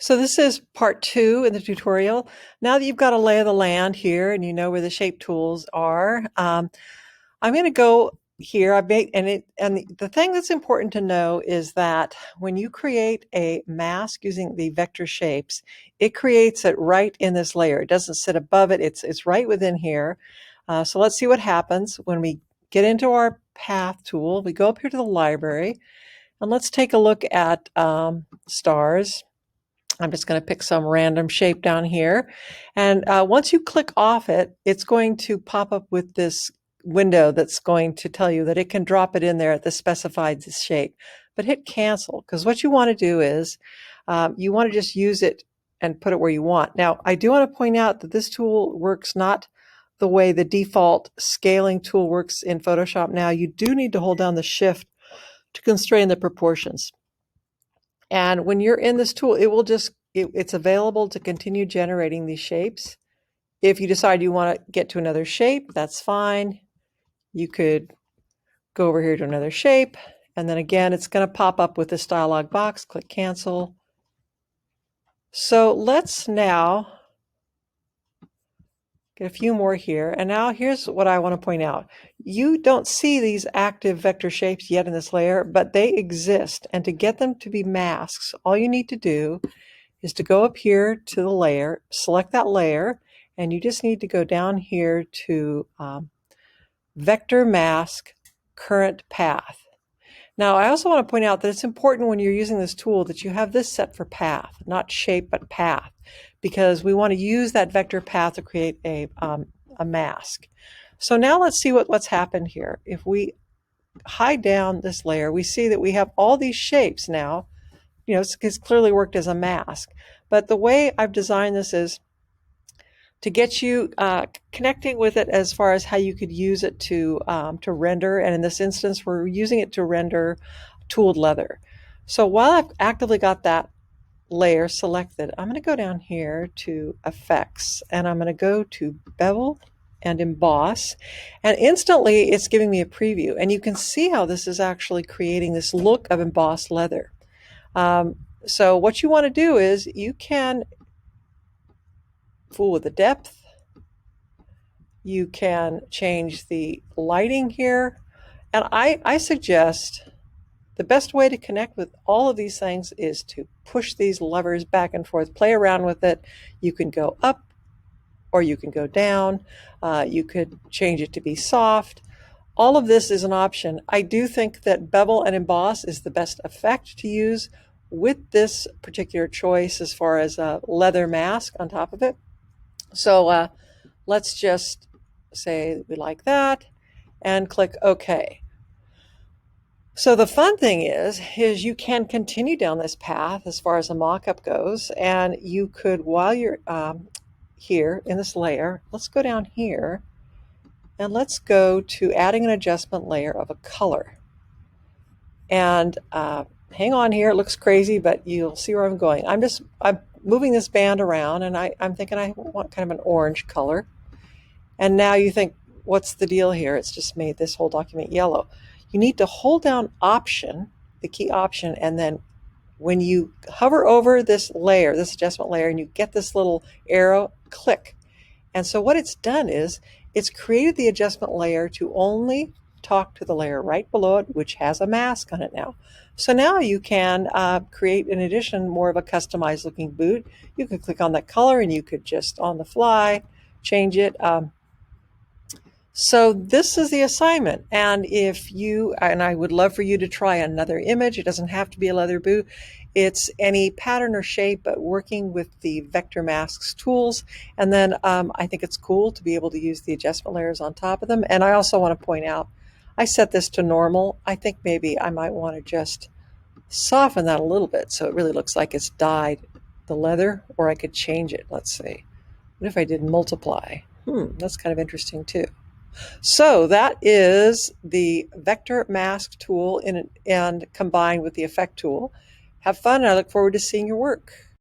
So this is part 2 in the tutorial. Now that you've got a lay of the land here and you know where the shape tools are, I'm going to go here. The thing that's important to know is that when you create a mask using the vector shapes, it creates it right in this layer. It doesn't sit above it. It's right within here. So let's see what happens when we get into our path tool. We go up here to the library and let's take a look at stars. I'm just going to pick some random shape down here. And once you click off it, it's going to pop up with this window that's going to tell you that it can drop it in there at the specified shape. But hit cancel, because what you want to do is you want to just use it and put it where you want. Now, I do want to point out that this tool works not the way the default scaling tool works in Photoshop now. You do need to hold down the shift to constrain the proportions. And when you're in this tool, it's available to continue generating these shapes. If you decide you want to get to another shape, that's fine. You could go over here to another shape, and then again, it's going to pop up with this dialog box. Click cancel. So let's now get a few more here. And now here's what I want to point out. You don't see these active vector shapes yet in this layer, but they exist. And to get them to be masks, all you need to do is to go up here to the layer, select that layer, and you just need to go down here to Vector Mask Current Path. Now, I also want to point out that it's important when you're using this tool that you have this set for path, not shape, but path, because we want to use that vector path to create a mask. So now let's see what's happened here. If we hide down this layer, we see that we have all these shapes now. You know, it's clearly worked as a mask. But the way I've designed this is to get you connecting with it as far as how you could use it to render. And in this instance, we're using it to render tooled leather. So while I've actively got that layer selected, I'm going to go down here to Effects, and I'm going to go to Bevel and Emboss, and instantly it's giving me a preview. And you can see how this is actually creating this look of embossed leather. So what you want to do is you can fool with the depth. You can change the lighting here. And I suggest the best way to connect with all of these things is to push these levers back and forth, play around with it. You can go up or you can go down. You could change it to be soft. All of this is an option. I do think that Bevel and Emboss is the best effect to use with this particular choice as far as a leather mask on top of it. So let's just say we like that and click OK. So the fun thing is you can continue down this path as far as a mock-up goes, and you could, while you're here in this layer, let's go down here and let's go to adding an adjustment layer of a color. And hang on here, it looks crazy, but you'll see where I'm going. I'm moving this band around, and I'm thinking I want kind of an orange color. And now you think, what's the deal here? It's just made this whole document yellow. You need to hold down Option, the key Option, and then when you hover over this layer, this adjustment layer, and you get this little arrow, click. And so what it's done is it's created the adjustment layer to only talk to the layer right below it, which has a mask on it now. So now you can create, in addition, more of a customized looking boot. You could click on that color and you could just on the fly change it. So this is the assignment. And I would love for you to try another image. It doesn't have to be a leather boot. It's any pattern or shape, but working with the vector masks tools. And then I think it's cool to be able to use the adjustment layers on top of them. And I also want to point out, I set this to normal. I think maybe I might want to just soften that a little bit so it really looks like it's dyed the leather, or I could change it. Let's see. What if I did multiply? That's kind of interesting too. So that is the vector mask tool and combined with the effect tool. Have fun, and I look forward to seeing your work.